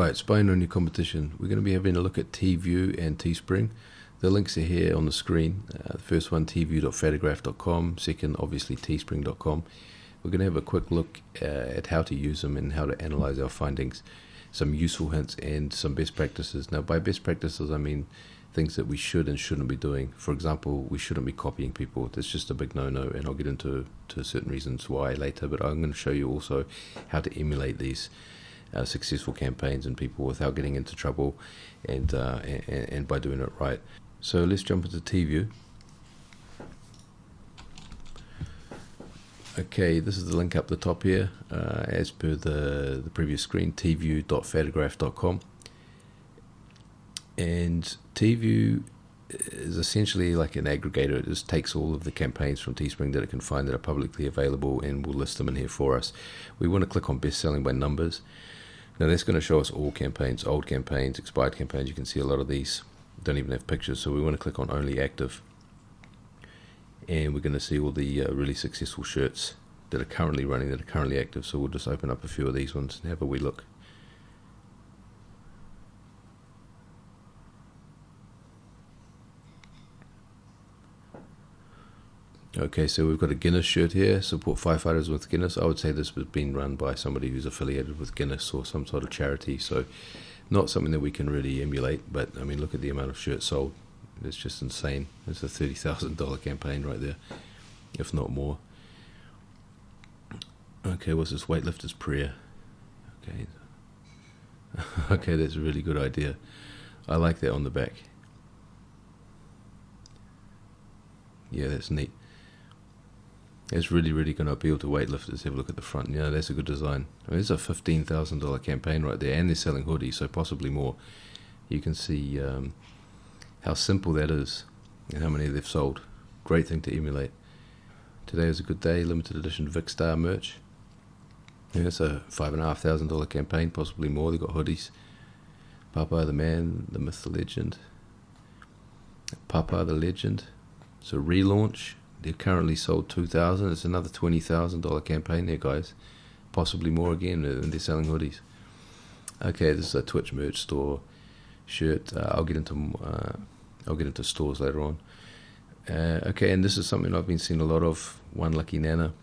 Alright, spying on your competition. We're going to be having a look at Teeview and Teespring. The links are here on the screen. The first one, teeview.photograph.com. Second, obviously, teespring.com. We're going to have a quick look at how to use them and how to analyze our findings. Some useful hints and some best practices. Now, by best practices, I mean things that we should and shouldn't be doing. For example, we shouldn't be copying people. That's just a big no-no, and I'll get into certain reasons why later, but I'm going to show you also how to emulate these successful campaigns and people without getting into trouble and by doing it right. So let's jump into Teeview. Okay, this is the link up the top here, as per the previous screen, teeview.photograph.com. And Teeview is essentially like an aggregator. It just takes all of the campaigns from Teespring that it can find that are publicly available and will list them in here for us. We want to click on best selling by numbers. Now that's going to show us all campaigns, old campaigns, expired campaigns. You can see a lot of these don't even have pictures, so we want to click on only active. And we're going to see all the really successful shirts that are currently running, that are currently active. So we'll just open up a few of these ones and have a wee look. Okay, so we've got a Guinness shirt here, support firefighters with Guinness. I would say this was being run by somebody who's affiliated with Guinness or some sort of charity, so not something that we can really emulate, but I mean, look at the amount of shirts sold. It's just insane. It's a $30,000 campaign right there, if not more. Okay, what's this? Weightlifter's prayer. Okay. Okay, that's a really good idea. I like that on the back. Yeah, that's neat. It's really, really going to appeal to weightlifters. Have a look at the front. Yeah, that's a good design. I mean, it's a $15,000 campaign right there, and they're selling hoodies, so possibly more. You can see how simple that is and how many they've sold. Great thing to emulate. Today is a good day. Limited edition Vic Star merch. Yeah, it's a $5,500 campaign, possibly more. They've got hoodies. Papa the man, the myth, the legend. Papa the legend. It's a relaunch. They've currently sold 2,000. It's another $20,000 campaign there, guys. Possibly more again, and they're selling hoodies. Okay, this is a Twitch merch store shirt. I'll get into stores later on. Okay, and this is something I've been seeing a lot of. One lucky nana,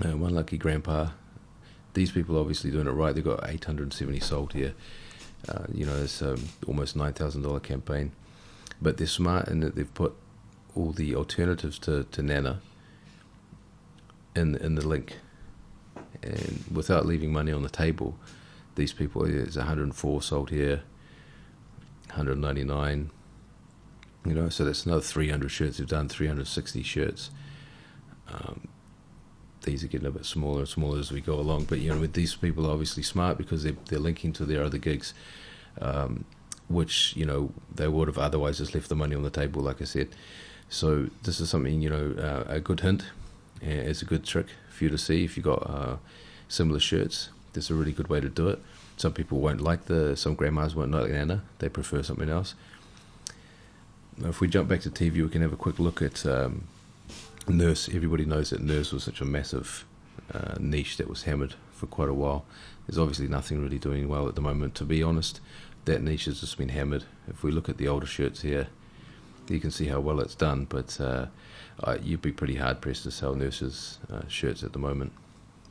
one lucky grandpa. These people are obviously doing it right. They've got 870 sold here. You know, it's almost $9,000 campaign. But they're smart in that they've put all the alternatives to Nana in the link, and without leaving money on the table. These people, there's 104 sold here, 199, you know, so that's another 300 shirts. They've done 360 shirts. These are getting a bit smaller and smaller as we go along, but you know, with these people are obviously smart because they're linking to their other gigs, which, you know, they would have otherwise just left the money on the table, like I said. So this is something, you know, a good hint. It's a good trick for you to see if you've got similar shirts. That's a really good way to do it. Some people won't like some grandmas won't like Nana. They prefer something else. Now, if we jump back to Teeview, we can have a quick look at Nurse. Everybody knows that Nurse was such a massive niche that was hammered for quite a while. There's obviously nothing really doing well at the moment. To be honest, that niche has just been hammered. If we look at the older shirts here, you can see how well it's done, but you'd be pretty hard pressed to sell Nurses shirts at the moment.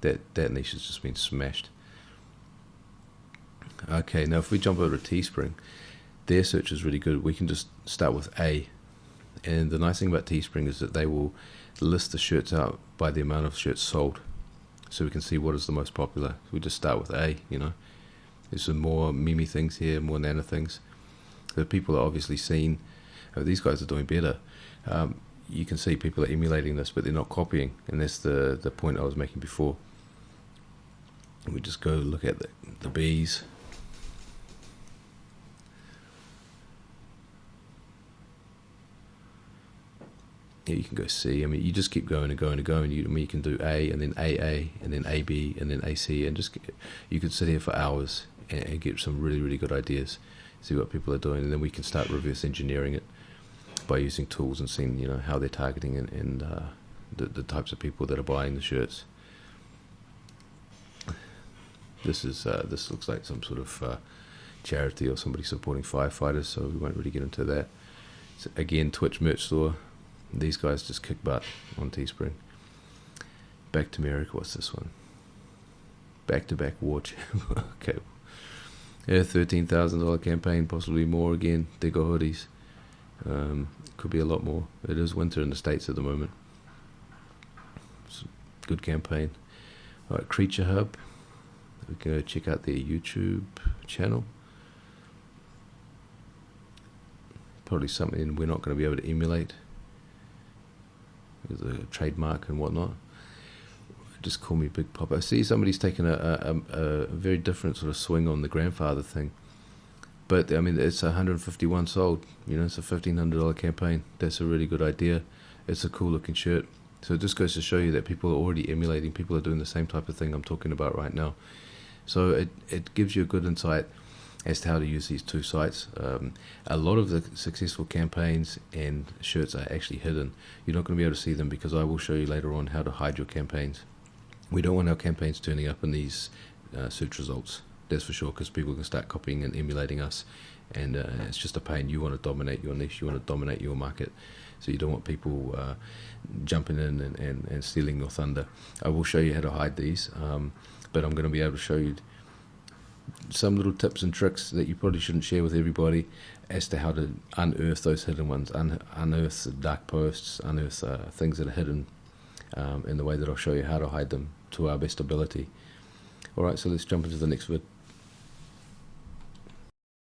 That niche has just been smashed. Okay, now if we jump over to Teespring, their search is really good. We can just start with A, and the nice thing about Teespring is that they will list the shirts out by the amount of shirts sold, so we can see what is the most popular. We just start with A, you know. There's some more Mimi things here, more Nana things. The people are obviously seen. These guys are doing better. You can see people are emulating this, but they're not copying, and that's the point I was making before. We just go look at the bees. Yeah, you can go C. I mean, you just keep going and going and going. You can do A, and then AA, and then AB, and then AC, and you could sit here for hours and get some really, really good ideas. See what people are doing, and then we can start reverse engineering it by using tools and seeing, you know, how they're targeting and the types of people that are buying the shirts. This looks like some sort of charity or somebody supporting firefighters, so we won't really get into that. So again, Twitch merch store. These guys just kick butt on Teespring. Back to America. What's this one? Back-to-back war. Okay. Yeah, $13,000 campaign, possibly more again. They got hoodies. Could be a lot more. It is winter in the States at the moment. It's a good campaign. All right, Creature Hub. We can go check out their YouTube channel. Probably something we're not going to be able to emulate with a trademark and whatnot. Just call me Big Papa. I see somebody's taken a very different sort of swing on the grandfather thing. But, I mean, it's 151 sold. You know, it's a $1,500 campaign. That's a really good idea. It's a cool-looking shirt. So it just goes to show you that people are already emulating. People are doing the same type of thing I'm talking about right now. So it gives you a good insight as to how to use these two sites. A lot of the successful campaigns and shirts are actually hidden. You're not going to be able to see them because I will show you later on how to hide your campaigns. We don't want our campaigns turning up in these search results, that's for sure, because people can start copying and emulating us, and it's just a pain. You want to dominate your niche, you want to dominate your market, so you don't want people jumping in and stealing your thunder. I will show you how to hide these, but I'm going to be able to show you some little tips and tricks that you probably shouldn't share with everybody as to how to unearth those hidden ones, unearth dark posts, unearth things that are hidden in the way that I'll show you how to hide them to our best ability. Alright, so let's jump into the next vid.